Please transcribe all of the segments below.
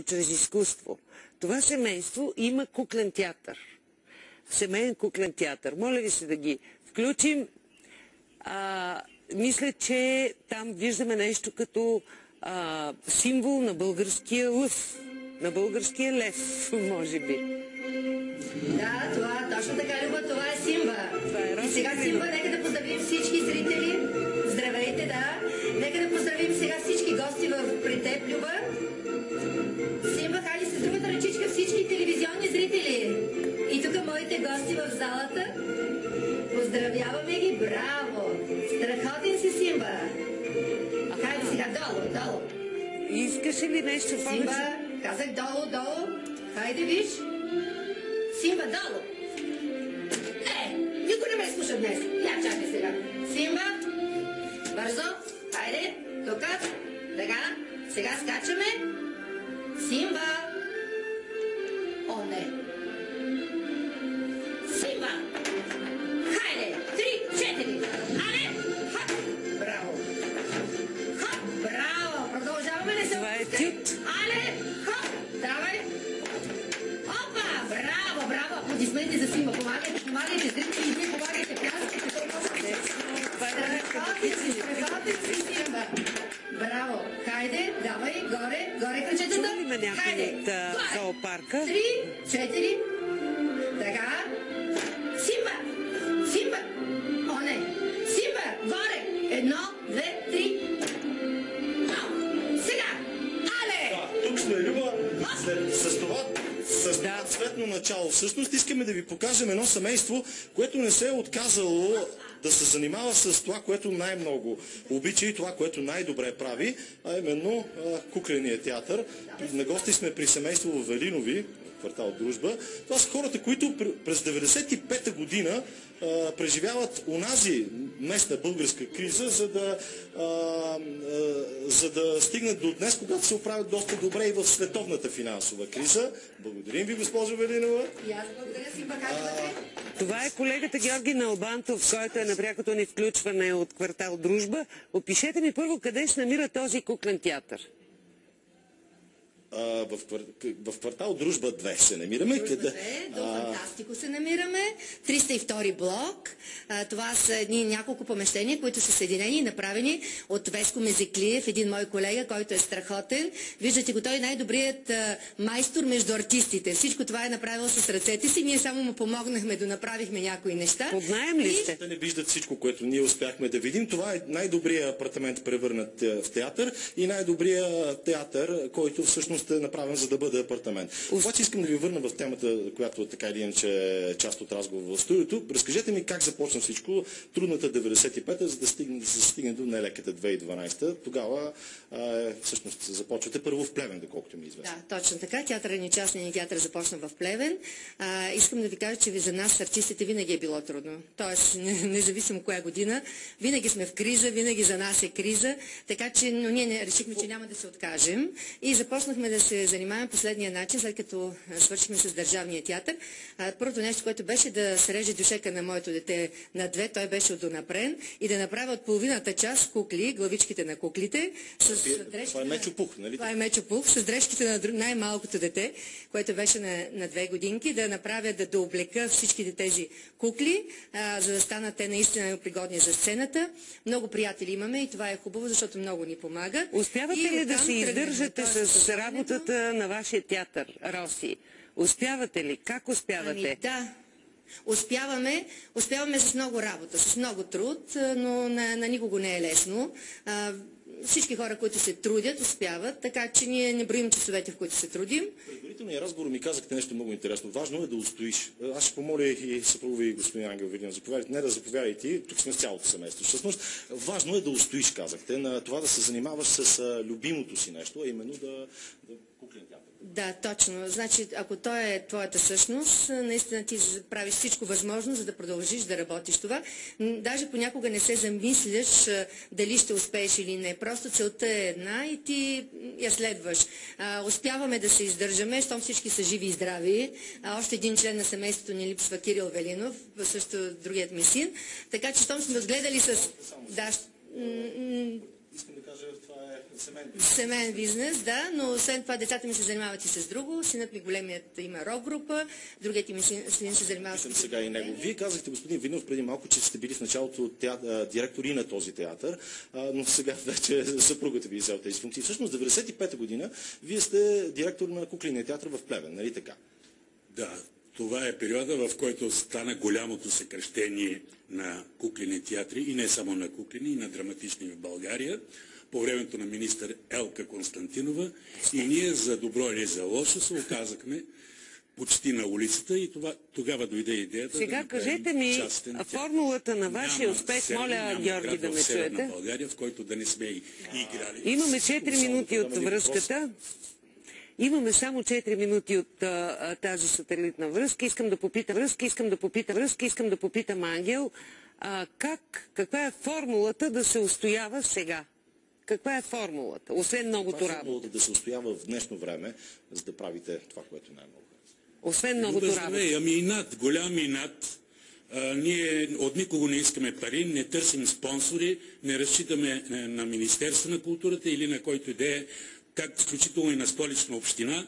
чрез изкуство. Това семейство има куклен театър. Семейен куклен театър. Моля ви се да ги включим. Мисля, че там виждаме нещо като символ на българския лъв. На българския лев, може би. Да, това точно така, Люба, това е Симба. И сега Симба, нека да поздравим всички зрители. Здравейте, да. Нека да поздравим сега всички гости при теб, Люба. Симба, хайде с другата ръчичка всички телевизионни зрители. И тук моите гости в залата. Поздравяваме ги, браво! Страхотен си, Симба. Хайде сега, долу. Искаше ли нещо повече? Симба, казах долу. Хайде, виж. Симба, долу. Никой не ме слуша днес. Я чакай сега. Симба, бързо. Хайде, тук. Така, сега скачаме. Симба. О, не. Симба. Хайде, 3, 4. Але, хоп. Браво. Хоп, браво. Продължаваме ли се? Това е тют. Але, хоп. Давай. Опа, браво. Аплодисменти за Симба. Помагайте, зрители, вие помагайте. Пляскайте. Страхотен си, Симба. Браво. Хайде, давай, горе кръчетата. Чува ли ме някой от зоопарка? 3, 4. Така. Симба. О, не. Симба, горе. 1, 2, 3. Сега. Але. Тук сме, Люба. С това цветно начало. Всъщност искаме да ви покажем едно семейство, което не се е отказало да се занимава с това, което най-много обича и това, което най-добре прави, а именно кукления театър. На гости сме при семейство в Велинови, квартал Дружба. Това са хората, които през 1995 година преживяват онази местна българска криза, за да стигнат до днес, когато се оправят доста добре и в световната финансова криза. Благодарим ви, госпожо Велинова. И аз благодаря, Симба. Това е колегата Георги Налбантов, който е на прякото ни включване от квартал Дружба. Опишете ми първо къде се намира този куклен театър. В квартал Дружба 2 се намираме. До Фантастико се намираме. 302 блок. Това са няколко помещения, които са съединени и направени от Веско Мезеклиев, един мой колега, който е страхотен. Виждате го, той е най-добрият майстор между артистите. Всичко това е направил с ръцете си. Ние само му помогнахме да направихме някои неща. Поднаем ли сте? Те не виждат всичко, което ние успяхме да видим. Това е най-добрият апартамент, превърнат в театър, и най-добрият театър, който всъщност е направен, за да бъде апартамент. Обаче искам да ви върна в темата, която така или иначе е част от разговора в студиото. Разкажете ми как започна всичко, трудната 95-та, за да се стигне до нелеката 2012-та. Тогава всъщност започвате първо в Плевен, доколкото ми е известно. Да, точно така. Театърът ни, частният театър започна в Плевен. Искам да ви кажа, че за нас, артистите, винаги е било трудно. Тоест, независимо коя година, винаги сме в криза, винаги за нас е криза, така че ние решихме, че няма да се откажем и започнахме да се занимаваме последния начин, след като свършихме с Държавния театър. Първото нещо, което беше да се реже дюшека на моето дете на 2, той беше отдонапрен, и да направя от половината част кукли, главичките на куклите. Това е Мечо-Пух, нали? Това е Мечо-Пух, с дрежките на най-малкото дете, което беше на 2 годинки, да направя, да дооблека всичките тези кукли, за да станат те наистина пригодни за сцената. Много приятели имаме и това е хубаво, защото много ни помага. Успявате ли да се издържате с работата на вашия театър, Роси? Успявате ли? Как успявате? Да. Успяваме с много работа, с много труд, но на никого не е лесно. Всички хора, които се трудят, успяват, така че ние не броим часовете, в които се трудим. В предварителния разговор ми казахте нещо много интересно. Важно е да устоиш. Аз ще помоля и съпруга ви, господин Ангел Видин, заповядайте. Не да заповядайте, тук сме с цялото семейство. Всъщност, важно е да устоиш, казахте, на това да се занимаваш с любимото си нещо, а именно да куклен театър. Да, точно. Значи, ако то е твоята същност, наистина ти правиш всичко възможно, за да продължиш да работиш това. Даже понякога не се замисляш дали ще успееш или не. Просто целта е една и ти я следваш. Успяваме да се издържаме, щом всички са живи и здрави. Още един член на семейството ни липсва, Кирил Велинов, също другият ми син. Така че, щом сме отгледали с... Да, искам да кажа, това е Семейен бизнес, да, но освен това децата ми се занимават и с друго. Синът ми големият има рок-група, другият ми син се занимава с... Сега и него. Вие казахте, господин Виденов, преди малко, че сте били в началото директори на този театър, но сега вече съпругата ви взел тези функции. Всъщност, 95-та година вие сте директор на Кукления театър в Плевен, нали така? Да, това е периода, в който стана голямото съкращение на куклени театри и не само на куклени, и на драматични в България, по времето на министър Елка Константинова, и ние за добро или за лошо се оказахме почти на улицата и тогава дойде идеята. Сега да кажете ми формулата на вашия успех, моля Георги да ме чуете. България, в който да не сме играли. Имаме 4 минути от връзката. Имаме само 4 минути от тази сателитна връзка. Искам да попитам Ангел, каква е формулата да се устоява сега? Каква е формулата, освен многото работа? Формулата да се устоява в днешно време, за да правите това, което най-много харесва. Освен многото работа. Ами инат, голям инат. Ние от никого не искаме пари, не търсим спонсори, не разчитаме на Министерство на културата или на който иде, как включително и на Столична община.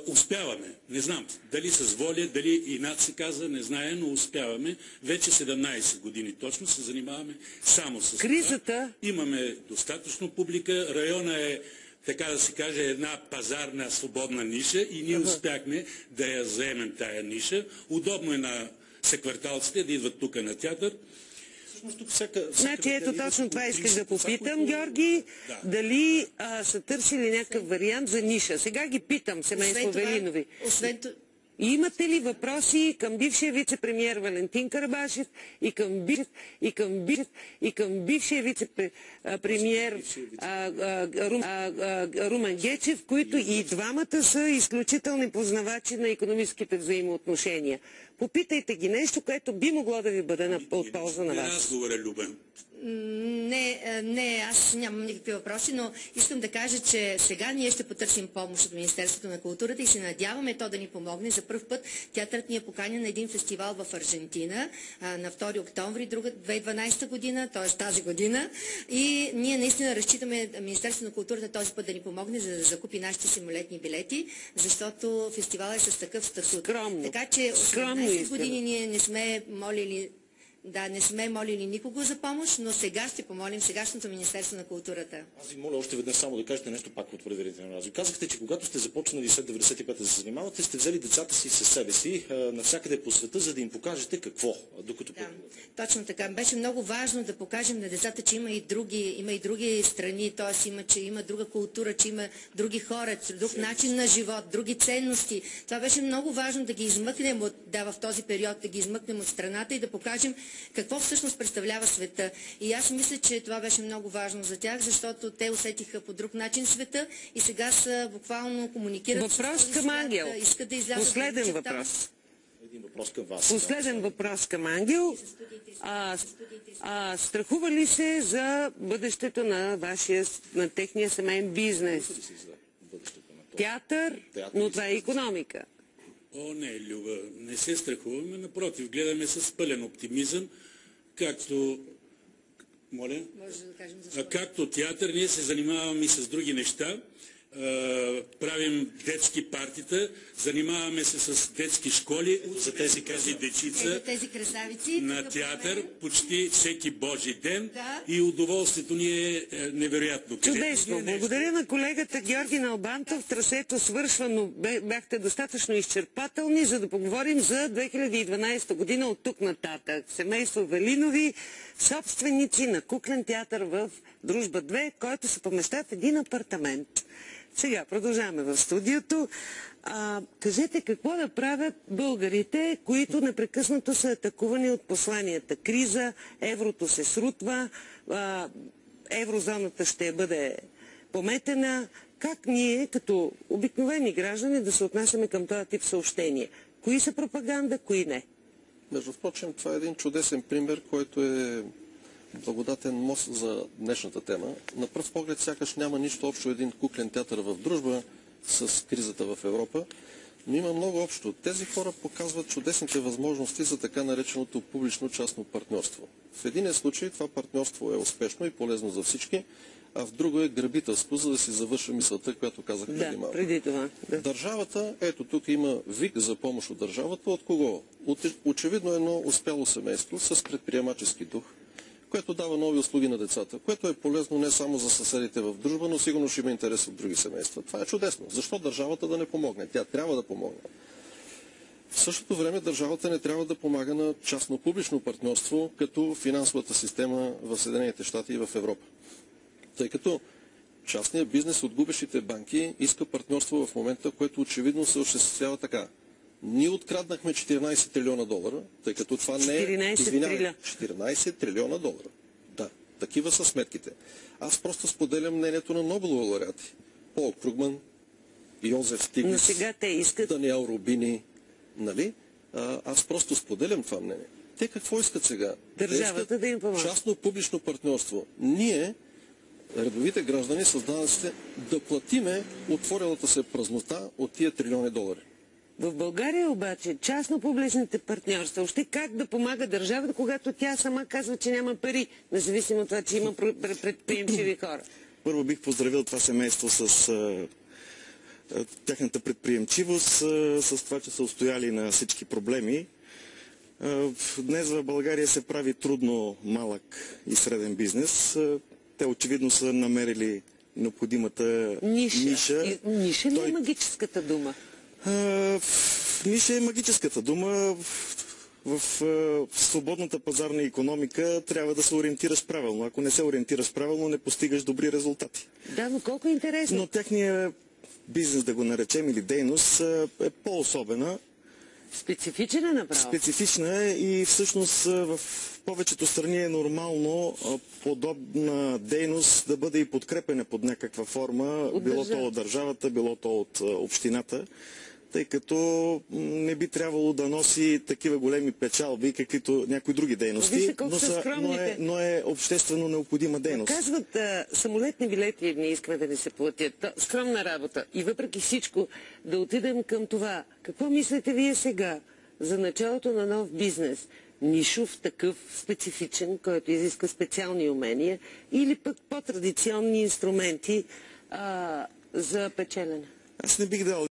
Успяваме. Не знам дали с воля, дали инат се каза, не знае, но успяваме. Вече 17 години точно се занимаваме само с кризата. Това. Имаме достатъчно публика. Района е, така да се каже, една пазарна свободна ниша и ние успяхме да я заемем тая ниша. Удобно е на съкварталците да идват тук на театър. Значи ето точно това исках да попитам, Георги, дали са търсили някакъв вариант за ниша. Сега ги питам, семейство Велинови. Имате ли въпроси към бившия вице-премиер Валентин Карабашев и към бившия вице-премиер Румен Гечев, които и двамата са изключителни познавачи на икономическите взаимоотношения? Попитайте ги нещо, което би могло да ви бъде от полза на вас. Разговора, Любен. Не, аз нямам никакви въпроси, но искам да кажа, че сега ние ще потърсим помощ от Министерството на културата и се надяваме то да ни помогне. За първ път театърът ни е поканен на един фестивал в Аржентина на 2 октомври 2012 година, т.е. тази година. И ние наистина разчитаме Министерството на културата този път да ни помогне, за да закупи нашите самолетни билети, защото фестивалът е с такъв статут. Така че 18 години ние не сме молили никого за помощ, но сега ще помолим сегашното Министерство на културата. Аз ви моля още веднъж само да кажете нещо пак от предварително разговор. Казахте, че когато сте започнали след 95-та да се занимавате, сте взели децата си със себе си навсякъде по света, за да им покажете какво, докато точно така. Беше много важно да покажем на децата, че има и други страни, т.е. че има друга култура, че има други хора, друг начин на живот, други ценности. Това беше много важно да ги измъкнем в този период, да ги измъкнем от страната и да покажем какво всъщност представлява света. И аз мисля, че това беше много важно за тях, защото те усетиха по друг начин света и сега са буквално комуникират въпрос към Ангел. Искат да излязат. Последен въпрос. Един въпрос към вас. Последен въпрос към Ангел. Страхува ли се за бъдещето на техния семейен бизнес? Театър, но това е икономика. Не, Люба, не се страхуваме, напротив, гледаме с пълен оптимизъм, както както театър, ние се занимаваме и с други неща, правим детски партита, занимаваме се с детски школи, за тези дечица на театър, почти всеки Божи ден и удоволствието ни е невероятно. Чудесно! Благодаря на колегата Георги Налбантов. Трасето свършва, но бяхте достатъчно изчерпателни, за да поговорим за 2012 година от тук нататък. Семейство Велинови, собственици на куклен театър в Дружба 2, който се помеща в един апартамент. Сега продължаваме в студиото. Кажете какво да правят българите, които непрекъснато са атакувани от посланията. Криза, еврото се срутва, еврозоната ще бъде пометена. Как ние, като обикновени граждани, да се отнасяме към този тип съобщения? Кои са пропаганда, кои не? Между впрочем, това е един чудесен пример, който е благодатен мост за днешната тема. На пръв поглед сякаш няма нищо общо един куклен театър в Дружба с кризата в Европа, но има много общо. Тези хора показват чудесните възможности за така нареченото публично-частно партньорство. В един случай това партньорство е успешно и полезно за всички, а в друго е грабителство, за да си завърша мисълта, която казах преди малко. Преди това. Да. Държавата, ето тук има вик за помощ от държавата. От кого? Очевидно едно успяло семейство с предприемачески дух, което дава нови услуги на децата, което е полезно не само за съседите в дружба, но сигурно ще има интерес от други семейства. Това е чудесно. Защо държавата да не помогне? Тя трябва да помогне. В същото време държавата не трябва да помага на частно-публично партньорство, като финансовата система в Съединените щати и в Европа. Тъй като частният бизнес от губещите банки иска партньорство в момента, което очевидно се осъществява така. Ние откраднахме 14 трилиона долара, тъй като това не е... 14 трилиона долара. Да, такива са сметките. Аз просто споделям мнението на Нобелови лауреати. Пол Кругман, Йозеф Стиглиц, Даниел Рубини. Нали? Аз просто споделям това мнение. Те какво искат сега? Държавата да им помага. Частно-публично партньорство. Ние, редовите граждани, с данъците, да платиме отворилата се празнота от тия трилиони долари. В България обаче частно-публичните партньорства, още как да помага държавата, когато тя сама казва, че няма пари, независимо от това, че има предприемчиви хора? Първо бих поздравил това семейство с тяхната предприемчивост, с това, че са устояли на всички проблеми. Днес в България се прави трудно малък и среден бизнес. Те очевидно са намерили необходимата ниша. Ниша ли е магическата дума? Ниша е магическата дума. В свободната пазарна икономика трябва да се ориентираш правилно. Ако не се ориентираш правилно, не постигаш добри резултати. Да, но колко е интересно. Но техният бизнес, да го наречем, или дейност е по-особена. Специфична е направо. Специфична е и всъщност в повечето страни е нормално подобна дейност да бъде и подкрепена под някаква форма, било то от държавата, било то от общината, тъй като не би трябвало да носи такива големи печалби, каквито някои други дейности, но е обществено необходима дейност. Казват, самолетни билети не искаме да ни се платят. Скромна работа. И въпреки всичко да отидем към това. Какво мислите вие сега за началото на нов бизнес? Нишов, такъв специфичен, който изиска специални умения, или пък по-традиционни инструменти за печелене? Аз не бих дал